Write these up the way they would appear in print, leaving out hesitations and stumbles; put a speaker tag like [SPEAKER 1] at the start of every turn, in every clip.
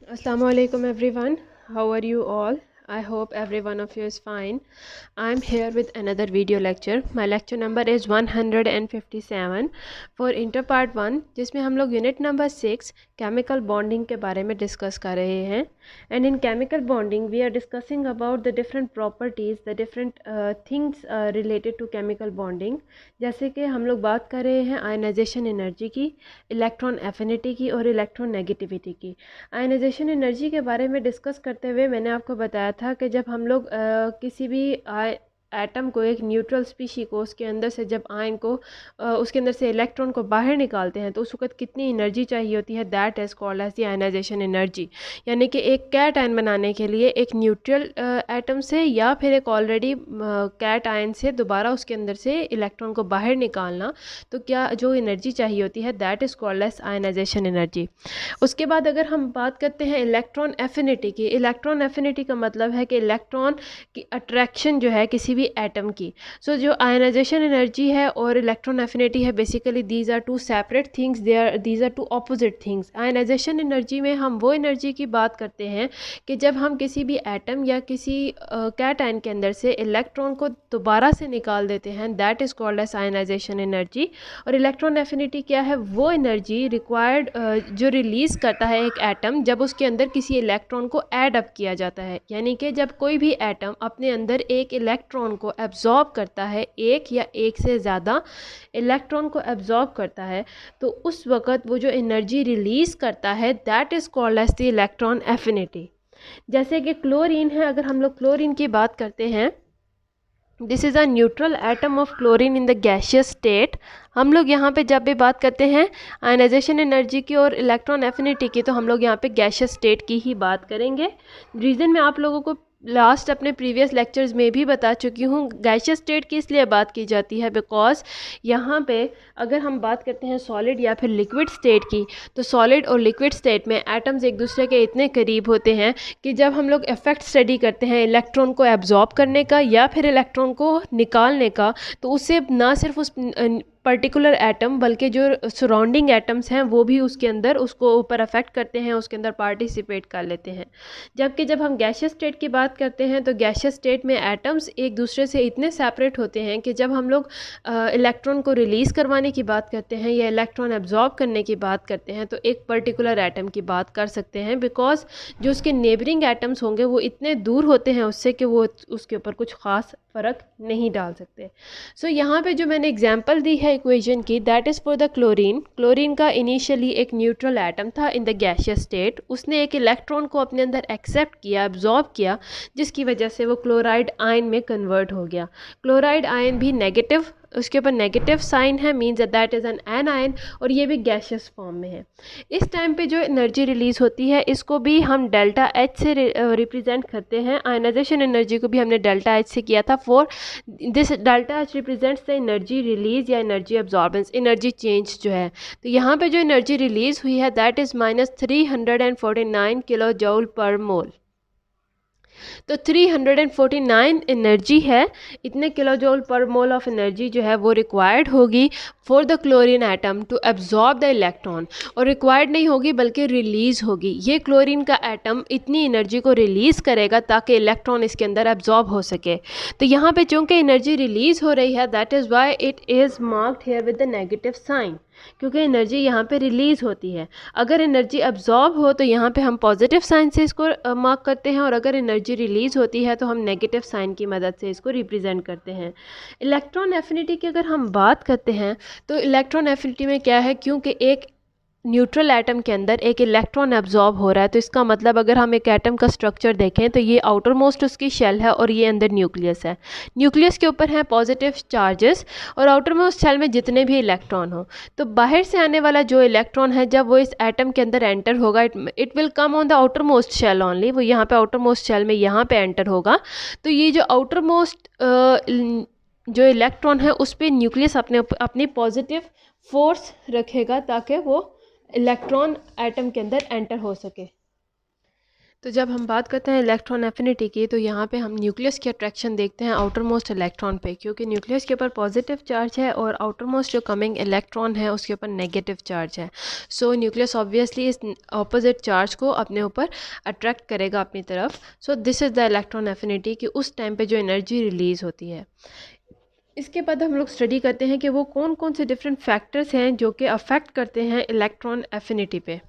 [SPEAKER 1] Assalamualaikum everyone. How are you all? I hope every one of you is fine. I'm here with another video lecture. My lecture number is 157 for Inter Part 1, जिसमें हम लोग unit number 6 chemical bonding के बारे में discuss कर रहे हैं. And in chemical bonding we are discussing about the different properties, the different things related to chemical bonding. जैसे कि हम लोग बात कर रहे हैं आयनाइजेशन एनर्जी की, इलेक्ट्रॉन एफिनिटी की और इलेक्ट्रॉन नेगेटिविटी की. आयनाइजेशन एनर्जी के बारे में डिस्कस करते हुए मैंने आपको बताया था कि जब हम लोग किसी भी एटम को, एक न्यूट्रल स्पीशी को, उसके अंदर से जब आयन को उसके अंदर से इलेक्ट्रॉन को बाहर निकालते हैं तो उस वक्त कितनी एनर्जी चाहिए होती है, that is called as the ionisation energy. यानी कि एक कैट आयन बनाने के लिए एक न्यूट्रल एटम से या फिर एक ऑलरेडी कैट आयन से दोबारा उसके अंदर से इलेक्ट्रॉन को बाहर निकालना, तो क्या जो एनर्जी चाहिए होती है that is called as ionisation energy. उसके बाद अगर हम बात करते हैं इलेक्ट्रॉन एफिनिटी की, इलेक्ट्रॉन एफिनिटी का मतलब है कि इलेक्ट्रॉन की अट्रैक्शन जो है किसी भी एटम की. सो जो आयनाइजेशन एनर्जी है और इलेक्ट्रॉन एफिनिटी है, basically these are two separate things, these are two opposite things. Ionisation energy में हम वो एनर्जी की बात करते हैं कि जब हम किसी भी एटम या किसी कैट आयन के अंदर से इलेक्ट्रॉन को दोबारा से निकाल देते हैं, that is called as ionisation energy. और इलेक्ट्रॉन एफिनिटी क्या है? वो एनर्जी रिक्वायर्ड जो रिलीज़ करता है एक एटम जब उसके अंदर किसी इलेक्ट्रॉन को ऐड अप किया जाता है. यानी कि जब कोई भी एटम अपने अंदर एक इलेक्ट्रॉन को एब्जॉर्ब करता है, एक या एक से ज़्यादा इलेक्ट्रॉन को एब्जॉर्ब करता है, तो उस वक़्त वो जो एनर्जी रिलीज़ करता है that is called as the electron affinity. जैसे कि क्लोरीन है, अगर हम लोग क्लोरीन की बात करते हैं, this is a neutral atom of chlorine in the gaseous state. हम लोग यहाँ पे जब भी बात करते हैं आयनाइजेशन एनर्जी की और इलेक्ट्रॉन एफिनिटी की, तो हम लोग यहाँ पे गैशियस स्टेट की ही बात करेंगे. रीज़न मैं आप लोगों को लास्ट अपने प्रीवियस लेक्चर्स में भी बता चुकी हूँ. गैशियस स्टेट की इसलिए बात की जाती है बिकॉज यहाँ पे अगर हम बात करते हैं सॉलिड या फिर लिक्विड स्टेट की, तो सॉलिड और लिक्विड स्टेट में एटम्स एक दूसरे के इतने करीब होते हैं कि जब हम लोग इफेक्ट स्टडी करते हैं इलेक्ट्रॉन को एब्जॉर्ब करने का या फिर इलेक्ट्रॉन को निकालने का, तो उससे ना सिर्फ उस पर्टिकुलर एटम बल्कि जो सराउंडिंग एटम्स हैं वो भी उसके अंदर उसको ऊपर अफेक्ट करते हैं, उसके अंदर पार्टिसिपेट कर लेते हैं. जबकि जब हम गैशियस स्टेट की बात करते हैं तो गैशियस स्टेट में एटम्स एक दूसरे से इतने सेपरेट होते हैं कि जब हम लोग इलेक्ट्रॉन को रिलीज़ करवाने की बात करते हैं या इलेक्ट्रॉन एब्जॉर्ब करने की बात करते हैं तो एक पर्टिकुलर एटम की बात कर सकते हैं, बिकॉज जो उसके नेबरिंग एटम्स होंगे वो इतने दूर होते हैं उससे कि वो उसके ऊपर कुछ ख़ास फ़र्क नहीं डाल सकते. सो यहाँ पे जो मैंने एग्जांपल दी है इक्वेशन की, that is for the chlorine. Chlorine का इनिशियली एक न्यूट्रल एटम था इन द गैशियस स्टेट. उसने एक इलेक्ट्रॉन को अपने अंदर एक्सेप्ट किया, एब्जॉर्ब किया, जिसकी वजह से वो क्लोराइड आयन में कन्वर्ट हो गया. क्लोराइड आयन भी नेगेटिव, उसके ऊपर नेगेटिव साइन है, means that is an ion, और ये भी गैशियस फॉर्म में है. इस टाइम पे जो एनर्जी रिलीज़ होती है इसको भी हम डेल्टा एच से रिप्रेजेंट करते हैं. आयनाइजेशन एनर्जी को भी हमने डेल्टा एच से किया था. For this delta H represents the energy release या एनर्जी एब्जॉर्बेंस, एनर्जी चेंज जो है. तो यहाँ पे जो एनर्जी रिलीज़ हुई है दैट इज़ -349 किलो जूल पर मोल. तो 349 एनर्जी है, इतने किलो जूल पर मोल ऑफ एनर्जी जो है वो रिक्वायर्ड होगी for the chlorine atom to absorb the electron. और रिक्वायर्ड नहीं होगी बल्कि रिलीज़ होगी. ये क्लोरीन का एटम इतनी एनर्जी को रिलीज़ करेगा ताकि इलेक्ट्रॉन इसके अंदर एब्जॉर्ब हो सके. तो यहाँ पे चूँकि एनर्जी रिलीज़ हो रही है that is why it is marked here with the negative sign, क्योंकि एनर्जी यहाँ पे रिलीज़ होती है. अगर एनर्जी अब्जॉर्ब हो तो यहाँ पे हम पॉजिटिव साइन से इसको मार्क करते हैं, और अगर एनर्जी रिलीज़ होती है तो हम नेगेटिव साइन की मदद से इसको रिप्रेजेंट करते हैं. इलेक्ट्रॉन एफिनिटी की अगर हम बात करते हैं तो इलेक्ट्रॉन एफिनिटी में क्या है, क्योंकि एक न्यूट्रल एटम के अंदर एक इलेक्ट्रॉन एब्जॉर्ब हो रहा है, तो इसका मतलब अगर हम एक एटम का स्ट्रक्चर देखें तो ये आउटर मोस्ट उसकी शेल है और ये अंदर न्यूक्लियस है. न्यूक्लियस के ऊपर हैं पॉजिटिव चार्जेस और आउटर मोस्ट शेल में जितने भी इलेक्ट्रॉन हो, तो बाहर से आने वाला जो इलेक्ट्रॉन है जब वो इस एटम के अंदर एंटर होगा, it will come on the outer most shell only. वो यहाँ पे आउटर मोस्ट शेल में यहाँ पे एंटर होगा. तो ये जो आउटर मोस्ट जो इलेक्ट्रॉन है उस पर न्यूक्लियस अपनी पॉजिटिव फोर्स रखेगा ताकि वो इलेक्ट्रॉन एटम के अंदर एंटर हो सके. तो जब हम बात करते हैं इलेक्ट्रॉन एफिनिटी की, तो यहाँ पे हम न्यूक्लियस की अट्रैक्शन देखते हैं आउटर मोस्ट इलेक्ट्रॉन पे, क्योंकि न्यूक्लियस के ऊपर पॉजिटिव चार्ज है और आउटर मोस्ट जो कमिंग इलेक्ट्रॉन है उसके ऊपर नेगेटिव चार्ज है। सो न्यूक्लियस ऑब्वियसली इस ऑपोजिट चार्ज को अपने ऊपर अट्रैक्ट करेगा अपनी तरफ। So this is the electron affinity कि उस टाइम पे जो एनर्जी रिलीज़ होती है। इसके बाद हम लोग स्टडी करते हैं कि वो कौन कौन से डिफरेंट फैक्टर्स हैं जो कि अफेक्ट करते हैं इलेक्ट्रॉन एफिनिटी पे।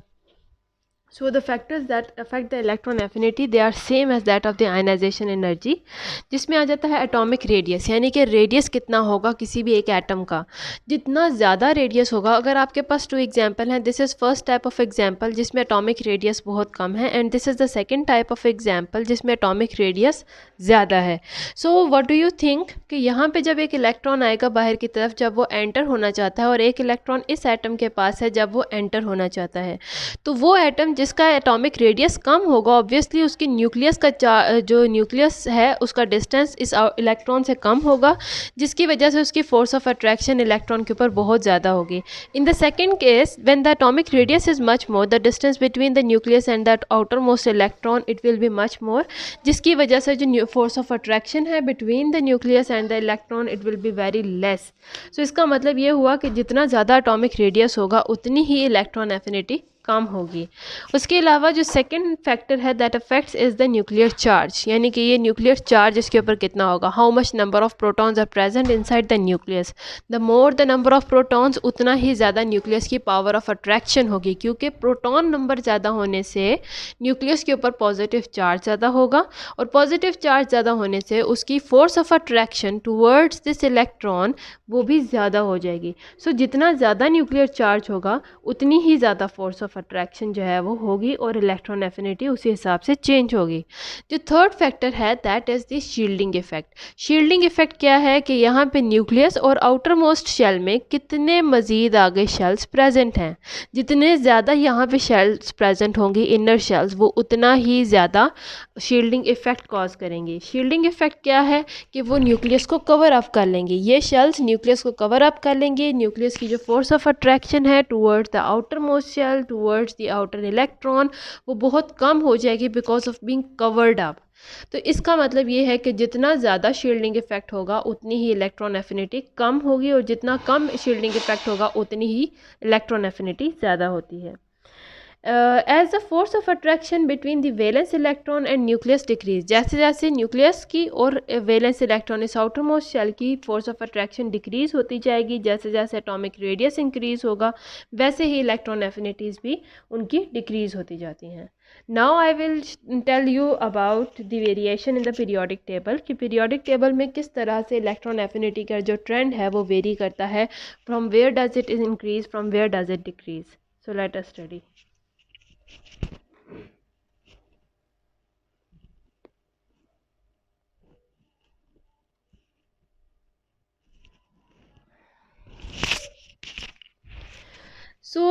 [SPEAKER 1] So the factors that affect the electron affinity, they are same as that of the ionization energy, जिसमें आ जाता है एटॉमिक रेडियस, यानी कि रेडियस कितना होगा किसी भी एक एटम का। जितना ज़्यादा रेडियस होगा, अगर आपके पास 2 एग्जांपल हैं, this is first type of example जिसमें एटॉमिक रेडियस बहुत कम है, and this is the second type of example जिसमें एटॉमिक रेडियस ज़्यादा है। So what do you think कि यहाँ पे जब एक इलेक्ट्रॉन आएगा बाहर की तरफ, जब वो एंटर होना चाहता है, और एक इलेक्ट्रॉन इस एटम के पास है जब वो एंटर होना चाहता है, तो वो एटम जिसका एटॉमिक रेडियस कम होगा, ऑब्वियसली उसकी न्यूक्लियस का जो न्यूक्लियस है उसका डिस्टेंस इस इलेक्ट्रॉन से कम होगा, जिसकी वजह से उसकी फोर्स ऑफ अट्रैक्शन इलेक्ट्रॉन के ऊपर बहुत ज़्यादा होगी। In the second case, when the atomic radius is much more, the distance between the nucleus and the outer most electron it will be much more, जिसकी वजह से जो फोर्स ऑफ अट्रैक्शन है between the nucleus and the electron it will be very less. So इसका मतलब ये हुआ कि जितना ज़्यादा एटॉमिक रेडियस होगा उतनी ही इलेक्ट्रॉन एफिनिटी कम होगी। उसके अलावा जो सेकंड फैक्टर है that affects is the nuclear charge, यानी कि ये न्यूक्लियर चार्ज इसके ऊपर कितना होगा, how much number of protons are present inside the nucleus. The more the number of protons, उतना ही ज़्यादा न्यूक्लियस की पावर ऑफ अट्रैक्शन होगी, क्योंकि प्रोटॉन नंबर ज़्यादा होने से न्यूक्लियस के ऊपर पॉजिटिव चार्ज ज़्यादा होगा, और पॉजिटिव चार्ज ज़्यादा होने से उसकी force of attraction towards this electron वो भी ज़्यादा हो जाएगी। सो जितना ज़्यादा न्यूक्लियर चार्ज होगा उतनी ही ज़्यादा फोर्स ऑफ अट्रैक्शन जो है वो होगी, और इलेक्ट्रॉन एफिनिटी उसी हिसाब से चेंज होगी। जो थर्ड फैक्टर है that is the shielding effect. Shielding effect क्या है कि यहाँ पे न्यूक्लियस और आउटर मोस्ट शेल में कितने मज़ीद आगे शेल्स प्रेजेंट हैं, जितने ज़्यादा यहाँ पे शेल्स प्रेजेंट होंगी इनर शेल्स, वो उतना ही ज़्यादा शील्डिंग इफेक्ट कॉज करेंगी। शील्डिंग इफेक्ट क्या है कि वो न्यूक्लियस को कवर अप कर लेंगे, ये शेल्स न्यूक्लियस को कवर अप कर लेंगे। न्यूक्लियस की जो फोर्स ऑफ अट्रैक्शन है towards the outer most shell, towards the outer electron, वो बहुत कम हो जाएगी because of being covered up. तो इसका मतलब ये है कि जितना ज़्यादा शील्डिंग इफेक्ट होगा उतनी ही इलेक्ट्रॉन एफिनिटी कम होगी, और जितना कम शील्डिंग इफेक्ट होगा उतनी ही इलेक्ट्रॉन एफिनिटी ज़्यादा होती है। As the force of attraction between the valence electron and nucleus decrease, जैसे जैसे न्यूक्लियस की और वैलेंस इलेक्ट्रॉन इस आउटर मोस्ट शेल की फोर्स ऑफ अट्रैक्शन डिक्रीज होती जाएगी, जैसे जैसे एटॉमिक रेडियस इंक्रीज होगा वैसे ही इलेक्ट्रॉन एफिनिटीज़ भी उनकी डिक्रीज होती जाती हैं। Now I will tell you about the variation in the periodic table, कि पीरियोडिक टेबल में किस तरह से इलेक्ट्रॉन एफिनिटी का जो ट्रेंड है वो वेरी करता है, from where does it increase, from where does it decrease. So let us study.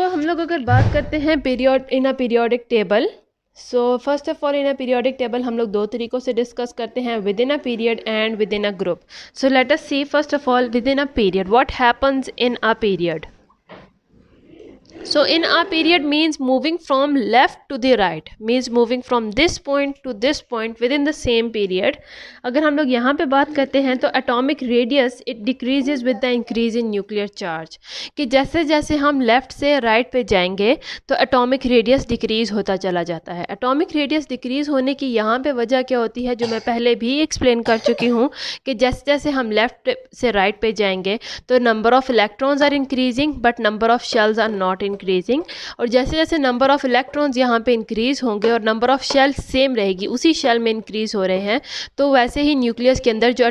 [SPEAKER 1] हम लोग अगर बात करते हैं period in a periodic table, so first of all in a periodic table हम लोग 2 तरीक़ों से डिस्कस करते हैं, within a period and within a group. So let us see first of all within a period, what happens in a period. So in a period means moving from left to the right, means moving from this point to this point within the same period। अगर हम लोग यहाँ पे बात करते हैं तो atomic radius it decreases with the increase in nuclear charge, कि जैसे जैसे हम लेफ़्ट से राइट पे जाएंगे तो atomic radius decrease होता चला जाता है। atomic radius decrease होने की यहाँ पे वजह क्या होती है, जो मैं पहले भी एक्सप्लेन कर चुकी हूँ, कि जैसे जैसे हम लेफ़्ट से राइट पे जाएंगे तो number of electrons are increasing but number of shells are not increasing, और जैसे जैसे नंबर ऑफ़ इलेक्ट्रॉन्स यहाँ पे इंक्रीज़ होंगे और नंबर ऑफ़ शेल सेम रहेगी, उसी शेल में इंक्रीज़ हो रहे हैं, तो वैसे ही न्यूक्लियस के अंदर जो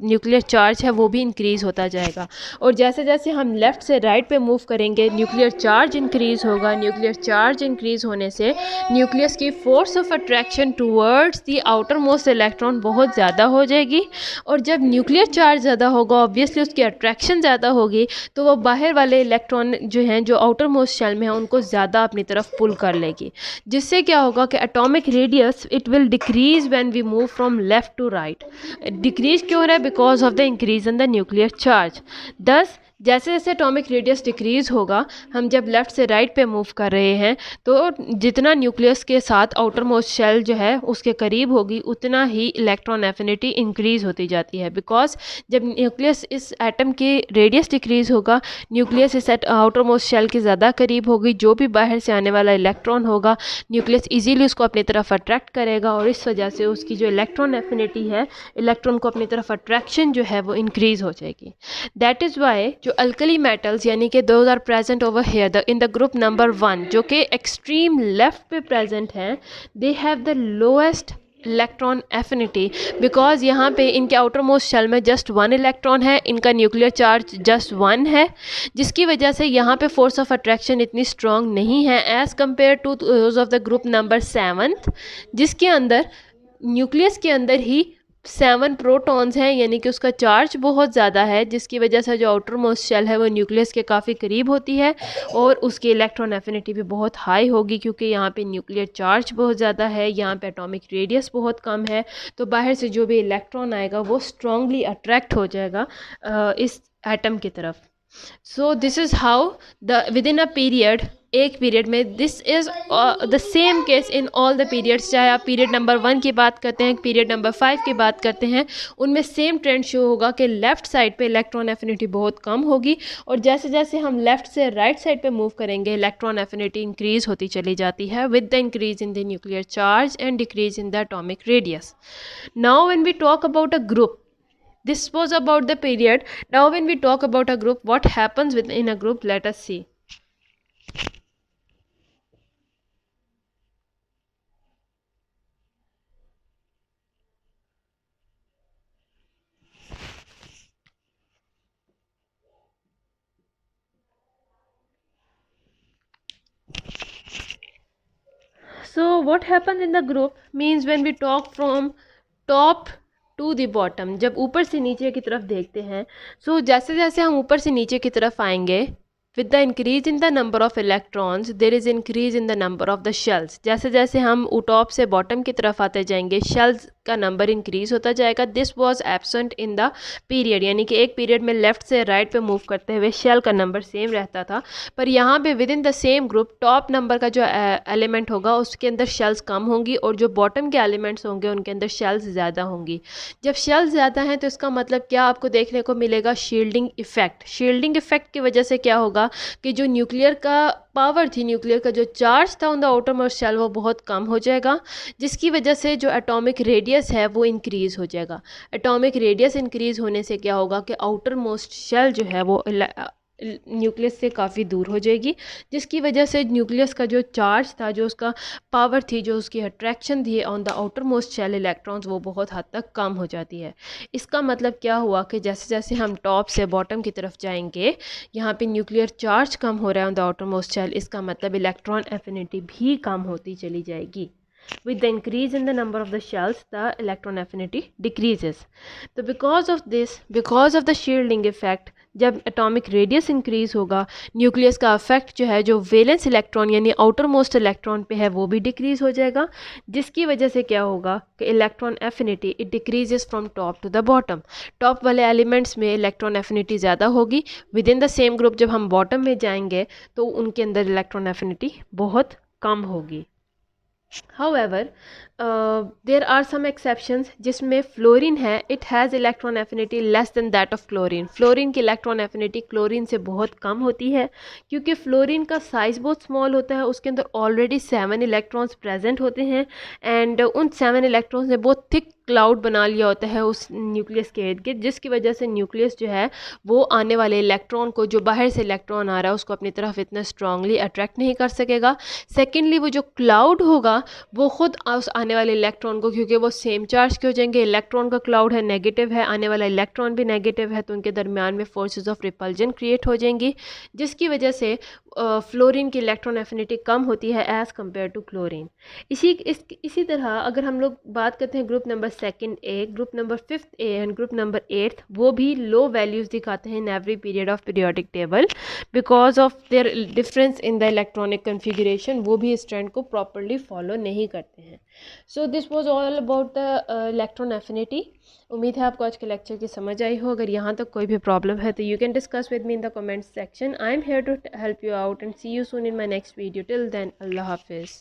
[SPEAKER 1] न्यूक्लियर चार्ज है वो भी इंक्रीज़ होता जाएगा। और जैसे जैसे हम लेफ़्ट से राइट पे मूव करेंगे न्यूक्लियर चार्ज इंक्रीज़ होगा। न्यूक्लियर चार्ज इंक्रीज़ होने से न्यूक्लियस की force of attraction towards the outer most electron बहुत ज़्यादा हो जाएगी, और जब न्यूक्लियर चार्ज ज़्यादा होगा ऑब्वियसली उसकी अट्रैक्शन ज़्यादा होगी, तो वो बाहर वाले इलेक्ट्रॉन जो हैं जो आउटर मोस्ट शेल में है उनको ज़्यादा अपनी तरफ पुल कर लेगी, जिससे क्या होगा कि atomic radius it will decrease when we move from left to right. Decrease क्यों हो रहा है? Because of the increase in the nuclear charge. दस जैसे जैसे एटॉमिक रेडियस डिक्रीज होगा, हम जब लेफ़्ट से राइट पे मूव कर रहे हैं, तो जितना न्यूक्लियस के साथ आउटर मोस्ट शेल जो है उसके करीब होगी, उतना ही इलेक्ट्रॉन एफिनिटी इंक्रीज होती जाती है। बिकॉज जब न्यूक्लियस इस एटम की रेडियस डिक्रीज होगा, न्यूक्लियस इस आउटर मोस्ट शेल के ज़्यादा करीब होगी, जो भी बाहर से आने वाला इलेक्ट्रॉन होगा न्यूक्लियस इजीली उसको अपनी तरफ अट्रैक्ट करेगा, और इस वजह से उसकी जो इलेक्ट्रॉन एफिनिटी है, इलेक्ट्रॉन को अपनी तरफ अट्रैक्शन जो है वो इंक्रीज हो जाएगी। दैट इज़ वाई जो अल्कली मेटल्स यानी कि those are present over here in the group number 1, जो कि एक्सट्रीम लेफ्ट पे प्रेजेंट हैं, they have the lowest electron affinity, because यहाँ पे इनके आउटर मोस्ट शेल में जस्ट 1 इलेक्ट्रॉन है, इनका न्यूक्लियर चार्ज जस्ट 1 है, जिसकी वजह से यहाँ पे फोर्स ऑफ अट्रैक्शन इतनी स्ट्रॉन्ग नहीं है as compare to those of the group number 7, जिसके अंदर न्यूक्लियस के अंदर ही 7 प्रोटॉन्स हैं, यानी कि उसका चार्ज बहुत ज़्यादा है, जिसकी वजह से जो आउटर मोस्ट शेल है वो न्यूक्लियस के काफ़ी करीब होती है, और उसकी इलेक्ट्रॉन एफिनिटी भी बहुत हाई होगी, क्योंकि यहाँ पे न्यूक्लियर चार्ज बहुत ज़्यादा है, यहाँ पे एटॉमिक रेडियस बहुत कम है, तो बाहर से जो भी इलेक्ट्रॉन आएगा वो स्ट्रांगली अट्रैक्ट हो जाएगा इस एटम की तरफ। So this is how the with in a period, एक पीरियड में, this is the same case in all the periods, चाहे आप पीरियड नंबर 1 की बात करते हैं, पीरियड नंबर 5 की बात करते हैं, उनमें सेम ट्रेंड शो होगा कि लेफ़्ट साइड पे इलेक्ट्रॉन एफिनिटी बहुत कम होगी, और जैसे जैसे हम लेफ़्ट से राइट साइड पे मूव करेंगे, इलेक्ट्रॉन एफिनिटी इंक्रीज़ होती चली जाती है with the increase in the nuclear charge and decrease in the atomic radius. Now when we talk about a group, this was about the period. Now when we talk about a group, what happens within a group, let us see. So what happens in the group means when we talk from top to the bottom, जब ऊपर से नीचे की तरफ देखते हैं, सो जैसे जैसे हम ऊपर से नीचे की तरफ आएंगे, with the increase in the number of electrons there is increase in the number of the shells. जैसे जैसे हम टॉप से बॉटम की तरफ आते जाएंगे, शेल्स का नंबर इंक्रीज होता जाएगा। This was absent in the period, यानी कि एक पीरियड में लेफ्ट से राइट पे मूव करते हुए शेल का नंबर सेम रहता था, पर यहाँ पे with in the same group top number का जो एलिमेंट होगा उसके अंदर शेल्स कम होंगी, और जो बॉटम के एलिमेंट्स होंगे उनके अंदर शेल्स ज़्यादा होंगी। जब शेल्स ज़्यादा हैं तो इसका मतलब क्या आपको देखने को मिलेगा, शील्डिंग इफेक्ट। शील्डिंग इफेक्ट की वजह से क्या होगा कि जो न्यूक्लियर का पावर थी, न्यूक्लियर का जो चार्ज था on the outer most shell, वो बहुत कम हो जाएगा, जिसकी वजह से जो एटॉमिक रेडियस है वो इंक्रीज़ हो जाएगा। एटॉमिक रेडियस इंक्रीज़ होने से क्या होगा कि आउटर मोस्ट शेल जो है वो न्यूक्लियस से काफ़ी दूर हो जाएगी, जिसकी वजह से न्यूक्लियस का जो चार्ज था, जो उसका पावर थी, जो उसकी अट्रैक्शन थी on the outer most shell electrons, वो बहुत हद तक कम हो जाती है। इसका मतलब क्या हुआ कि जैसे जैसे हम टॉप से बॉटम की तरफ जाएंगे, यहाँ पे न्यूक्लियर चार्ज कम हो रहा है on the outer most shell, इसका मतलब इलेक्ट्रॉन एफिनिटी भी कम होती चली जाएगी। With the increase in the number of the shells, the electron affinity decreases. तो because of this, because of the shielding effect, जब एटॉमिक रेडियस इंक्रीज होगा, nucleus का इफेक्ट जो है, जो वैलेंस इलेक्ट्रॉन यानी आउटर मोस्ट इलेक्ट्रॉन पे है, वो भी डिक्रीज हो जाएगा, जिसकी वजह से क्या होगा कि electron affinity it decreases from top to the bottom. Top वाले एलिमेंट्स में इलेक्ट्रॉन एफिनिटी ज़्यादा होगी, within the same group जब हम बॉटम में जाएंगे तो उनके अंदर इलेक्ट्रॉन एफिनिटी बहुत कम होगी। However, there are some exceptions जिसमें फ्लोरीन है, it has electron affinity less than that of chlorine. Fluorine की इलेक्ट्रॉन एफिनिटी क्लोरीन से बहुत कम होती है, क्योंकि फ्लोरीन का साइज़ बहुत स्मॉल होता है, उसके अंदर ऑलरेडी 7 इलेक्ट्रॉन्स प्रेजेंट होते हैं, एंड उन 7 इलेक्ट्रॉन्स ने बहुत थिक क्लाउड बना लिया होता है उस न्यूक्लियस के इर्द गिर्द, जिसकी वजह से न्यूक्लियस जो है वो आने वाले इलेक्ट्रॉन को, जो बाहर से इलेक्ट्रॉन आ रहा है, उसको अपनी तरफ इतना स्ट्रांगली अट्रैक्ट नहीं कर सकेगा। सेकेंडली, वो जो क्लाउड होगा वो ख़ुद उस आने वाले इलेक्ट्रॉन को, क्योंकि वो सेम चार्ज के हो जाएंगे, इलेक्ट्रॉन का क्लाउड है, नेगेटिव है, आने वाला इलेक्ट्रॉन भी नेगेटिव है, तो उनके दरमियान में फोर्सेस ऑफ रिपल्जन क्रिएट हो जाएंगी, जिसकी वजह से फ्लोरीन की इलेक्ट्रॉन एफिनिटी कम होती है एज़ कम्पेयर टू क्लोरीन। इसी तरह अगर हम लोग बात करते हैं group number 2 A, group number 5 A and group number 8, वो भी लो वैल्यूज़ दिखाते हैं in every period of periodic table, because of their difference in the electronic configuration. वो भी इस ट्रेंड को प्रॉपरली फॉलो नहीं करते हैं। So this was all about the electron affinity. उम्मीद है आपको आज के लेक्चर की समझ आई हो। अगर यहाँ तक कोई भी प्रॉब्लम है तो you can discuss with me in the comment section. I am here to help you out and see you soon in my next video. Till then, अल्लाह हाफिज़।